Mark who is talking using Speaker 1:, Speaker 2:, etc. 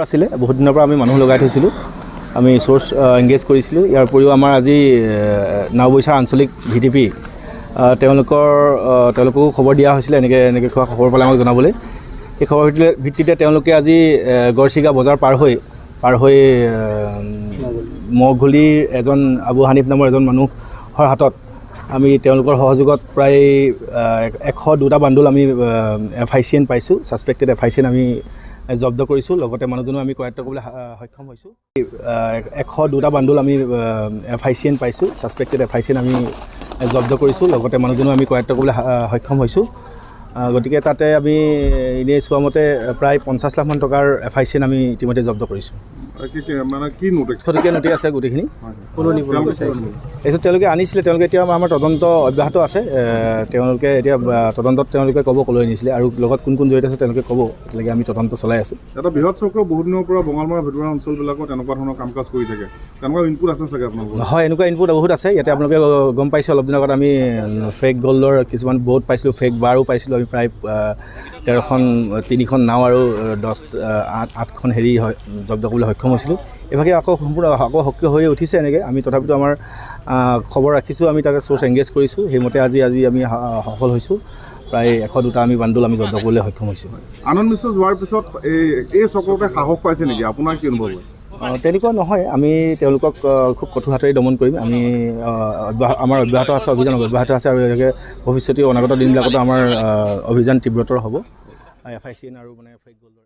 Speaker 1: আছিলে বহুত দিনৰ পৰা আমি মানুহ লগাই থৈছিলোঁ, আমি সোৰ্স এংগেজ কৰিছিলোঁ। ইয়াৰ উপৰিও আমাৰ আজি নাওবৈচাৰ আঞ্চলিক ভিডিপি তেওঁলোককো খবৰ দিয়া হৈছিলে এনেকৈ খবৰ পালে আমাক জনাবলৈ। সেই খবৰ ভিত্তিতে তেওঁলোকে আজি গড়চিগা বজাৰ পাৰ হৈ মহঘুলিৰ এজন আবু হানিফ নামৰ এজন মানুহৰ হাতত আমি তেওঁলোকৰ সহযোগত প্ৰায় 102টা বান্দুল আমি FICN পাইছোঁ। ছাছপেক্টেড FICN আমি জব্দ কৰিছোঁ, লগতে মানুহজনো আমি কৰায়ত্ব কৰিবলৈ সক্ষম হৈছোঁ। 102টা বান্দুল আমি FICN পাইছোঁ, ছাছপেক্টেড FICN আমি জব্দ কৰিছোঁ, লগতে মানুহজনো আমি কৰায়ত্ব কৰিবলৈ সক্ষম হৈছোঁ। গতিকে তাতে আমি এনেই চোৱা মতে প্ৰায় 50 লাখমান টকাৰ FICN আমি ইতিমধ্যে জব্দ কৰিছোঁ।
Speaker 2: মানে কি নোটিছ
Speaker 1: আছে গোটেইখিনি তেওঁলোকে আনিছিলে। তেওঁলোকে এতিয়া আমাৰ তদন্ত অব্যাহত আছে। তেওঁলোকে এতিয়া তদন্তত তেওঁলোকে ক'ব ক'লৈ আনিছিলে আৰু লগত কোন কোন জড়িত আছে তেওঁলোকে ক'ব। এতিয়ালৈকে আমি তদন্ত চলাই আছোঁ।
Speaker 2: এটা বৃহৎ চক্ৰ বহুত দিনৰ পৰা বঙালমৰা ভিতৰুৱা অঞ্চলবিলাকত তেনেকুৱা ধৰণৰ কাম কাজ কৰি থাকে, তেনেকুৱা ইনপুট আছে চাগে আপোনালোকৰ?
Speaker 1: হয়, এনেকুৱা ইনপুট বহুত আছে। ইয়াতে আপোনালোকে গম পাইছে অলপ দিনৰ আগত আমি ফেক গ'ল্ডৰ কিছুমান ব'ট পাইছিলোঁ, ফেক বাৰো পাইছিলোঁ। আমি প্ৰায় 3খন নাও আৰু 8খন হেৰি জব্দ কৰিবলৈ সক্ষম হৈছিলোঁ। এইভাগে আকৌ সক্ৰিয় হৈ উঠিছে এনেকৈ। আমি তথাপিতো আমাৰ খবৰ ৰাখিছোঁ, আমি তাকে সোৰ্স এংগেজ কৰিছোঁ। সেইমতে আজি আমি সফল হৈছোঁ। প্ৰায় 102টা আমি বান্দুল আমি জব্দ কৰিবলৈ সক্ষম হৈছোঁ।
Speaker 2: আনন্দ মিশ্ৰ যোৱাৰ পিছত এই চক্ৰতে সাহস পাইছে নেকি? আপোনাৰ কি অনুভৱ হয়?
Speaker 1: তেনেকুৱা নহয়, আমি তেওঁলোকক খুব কঠোৰ হাতেৰে দমন কৰিম। আমাৰ অব্যাহত আছে, অভিযান অব্যাহত আছে আৰু এনেকৈ ভৱিষ্যতে অনাগত দিনবিলাকতো আমাৰ অভিযান তীব্ৰতৰ হ'ব। FICN আৰু ফেক গ'ল্ডৰ